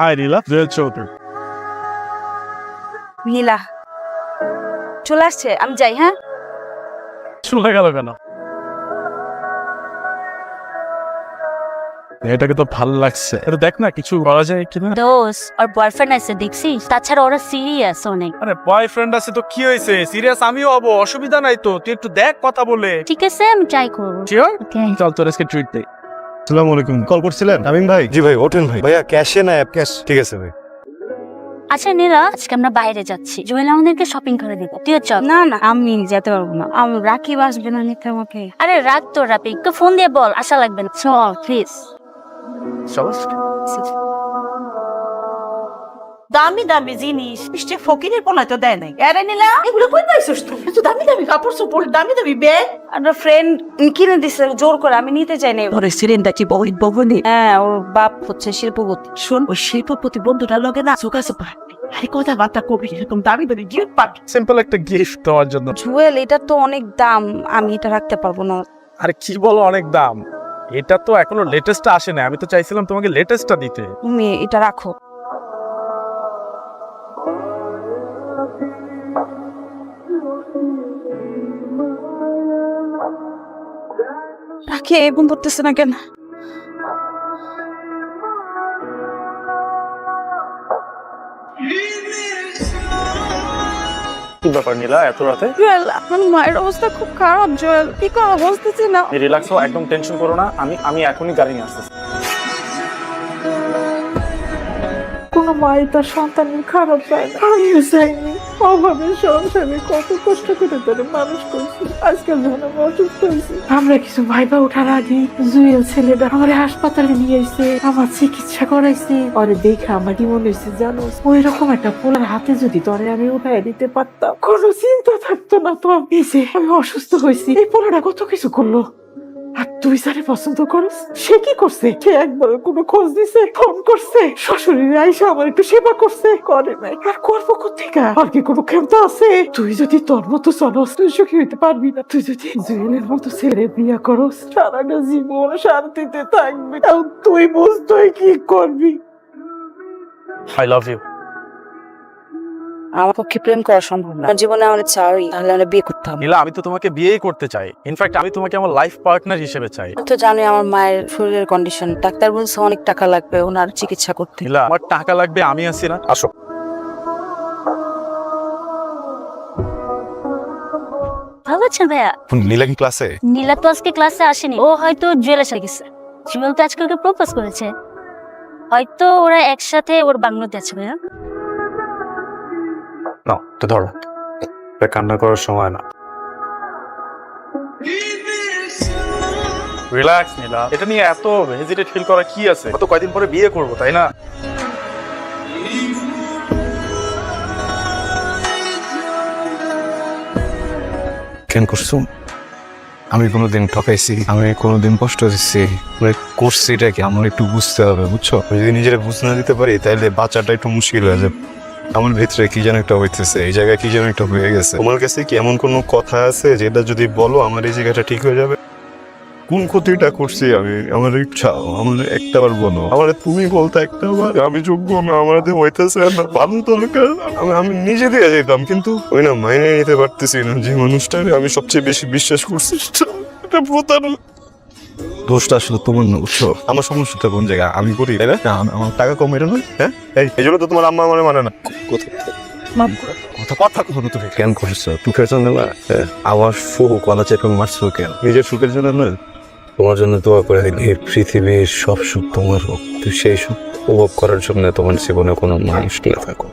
High নীলা, জুয়েল চৌধুরী। নীলা চলে আসছে, আমি যাই। হ্যাঁ, চলে গেল কেন? এটাকে তো ভালো লাগছে, এটা দেখ না কিছু করা যায় কিনা। দোস আর বয়ফ্রেন্ড আছে দেখছিস, তাছাড়া ওরা সিরিয়াস অনেক। আরে বয়ফ্রেন্ড আছে তো কি হয়েছে, সিরিয়াস আমিও হবো, অসুবিধা নাই তো, তুই একটু দেখ কথা বলে। ঠিক আছে, আমি ট্রাই করবো। শিওর? ওকে, চল তোর আজকে ট্রিট দেই। আসসালামু আলাইকুম। কল করছিলেন তামিম ভাই? জি ভাই, ওঠেন ভাই। ভাইয়া ক্যাশে না অ্যাপ ক্যাশ? ঠিক আছে ভাই। আচ্ছা নীলা, আজকে আমরা বাইরে যাচ্ছি, জুয়েল আমাদেরকে শপিং করে দিবে, তুইও চল। না না আমি যেতে পারবো না, আমি রাকিব আসবে না নিতে আমাকে। আরে রাগ তো রাপি, একটু ফোন দিয়ে বল আশা লাগবে না, চল প্লিজ। চল। দামি দামি জিনিস মিষ্টি ফকিরের পোনায় তো দেয় নাই। আরে নীলা, এগুলো কই পাইছস তুই? এত দামি দামি কাপড় চোপড়, দামি দামি ব্যাগ। আমার ফ্রেন্ড কিনে দিছে জোর করে, আমি নিতে চাই না। ওরে সিরিনটা কি বহুত বগনি? হ্যাঁ, ওর বাপ হচ্ছে শিল্পপতি। শোন, ওই শিল্পপতি বন্ধুটা লগে না চোখা পারবি। আরে কথাবার্তা কবি, এরকম দামি দামি গিফট পাবি। সিম্পল একটা গিফট দেওয়ার জন্য। জুয়েল, এটা তো অনেক দাম, আমি এটা রাখতে পারবো না। আরে কি বলো অনেক দাম? এটা তো এখনো লেটেস্টটা আসে না, আমি তো চাইছিলাম তোমাকে লেটেস্টটা দিতে। তুমি এটা রাখো। রাখি এবং করতেছে না কেন? কি ব্যাপার নীলা, এত রাতে? জুয়েল, আমার মায়ের অবস্থা খুব খারাপ। জুয়েল, কি করবো বুঝতেছি না। রিল্যাক্স হও, একদম টেনশন করো না, আমি এখনই গাড়ি নিয়ে আসতেছি। কোনো মাই তার সন্তানের খারাপ চায় না, আমিও চাইনি। অভাবের সংসারে কত কষ্ট করে তারা মানুষ করছি। আজকাল যখন আমি অসুস্থ হয়েছি, আমরা কিছু ভাইবা ওঠার আগে জুয়েল ছেলেটা আমার হাসপাতালে নিয়ে এসে আমার চিকিৎসা করাইছে। ওরে দেখে আমার কি মনে হয়েছে জানো, ওই রকম একটা পোলার হাতে যদি তোরে আমি উঠাই দিতে পারতাম, কোনো চিন্তা থাকতো না। তো এই যে আমি অসুস্থ হয়েছি, এই পোলাটা কত কিছু করলো। আর তুই যারে পছন্দ করস, সে কি করছে? সে একবার কোনো খোঁজ দিছে, ফোন করছে, শ্বশুরের আইসা আমার একটু সেবা করছে? করে নাই। আর করবো কোথেকে? আর কি কোনো ক্ষমতা আছে? তুই যদি তোর মতো চলস, তুই সুখী হইতে পারবি না। তুই যদি জুয়েলের মতো ছেলে বিয়া করস, সারাটা জীবন শান্তিতে থাকবি। এখন তুই বুঝ, তুই কি করবি? I love you. আমার পক্ষে প্রেম করা সম্ভব না। আমার জীবনে আমার চাই, তাহলে আমরা বিয়ে করতাম। নীলা, আমি তো তোমাকে বিয়েই করতে চাই, ইনফ্যাক্ট আমি তোমাকে আমার লাইফ পার্টনার হিসেবে চাই। তো জানি আমার মায়ের শরীরের কন্ডিশন, ডাক্তার বলছে অনেক টাকা লাগবে ওনার চিকিৎসা করতে। নীলা, আমার টাকা লাগবে, আমি আছি না, আসো। ভালো আছেন ভাইয়া? নীলা কি ক্লাসে? নীলা তো আজকে ক্লাসে আসেনি, ও হয়তো জুয়েল এসে গেছে। জুয়েল তো আজকে ওকে প্রপোজ করেছে, হয়তো ওরা একসাথে ওর বাংলোতে আছে। ভাইয়া নাও তো ধরো, কান্না করার সময় না। রিল্যাক্স নীলা, এটা নিয়ে এত হেজিটেট ফিল করা কি আছে? কত কয়দিন পরে বিয়ে করবো, তাই না? কেন করছো? আমি কোনোদিন ঠকাইছি? আমি কোনোদিন কষ্ট দিচ্ছি? করছি এটা কি আমার একটু বুঝতে হবে, বুঝছো? আমি যদি নিজেরা বুঝতে না দিতে পারি, তাহলে বাচ্চাটা একটু মুশকিল হয়ে যাবে। আমার ভিতরে কি যেন একটা হইতেছে, এই জায়গায় কি যেন একটা হয়ে গেছে। তোমার কাছে কি এমন কোনো কথা আছে যেটা যদি বলো আমার এই জায়গাটা ঠিক হয়ে যাবে? কোন ক্ষতিটা করছি আমি? আমার ইচ্ছা, আমার একটাবার বলো। আমার তুমি বলতে একটাবার আমি যোগ্য না, আমার হইতেছে না, ভালো দরকার। আমি নিজে দিয়ে যেতাম, কিন্তু ওই না মাইনে নিতে পারতেছি না যে মানুষটাকে আমি সবচেয়ে বেশি বিশ্বাস করছি। এটা প্রতারণা। দোষটা আসলে তোমার না, বুঝছো? আমার সমস্যাটা কোন জায়গায় আমি করি, তাই না? আমার টাকা কম, এটা নয়। হ্যাঁ, এই জন্য তো তোমার আম্মা আমার মানে না। কথা কখনো তুমি কেন করছো? সুখের জন্য না, আমার সুখ কলা চেপে মারছো কেন? নিজের সুখের জন্য নয়, তোমার জন্য দোয়া করে দিন এই পৃথিবীর সব সুখ তোমার হোক, তো সেই সুখ উপভোগ করার জন্য তোমার জীবনে কোনো মানুষ না থাকো।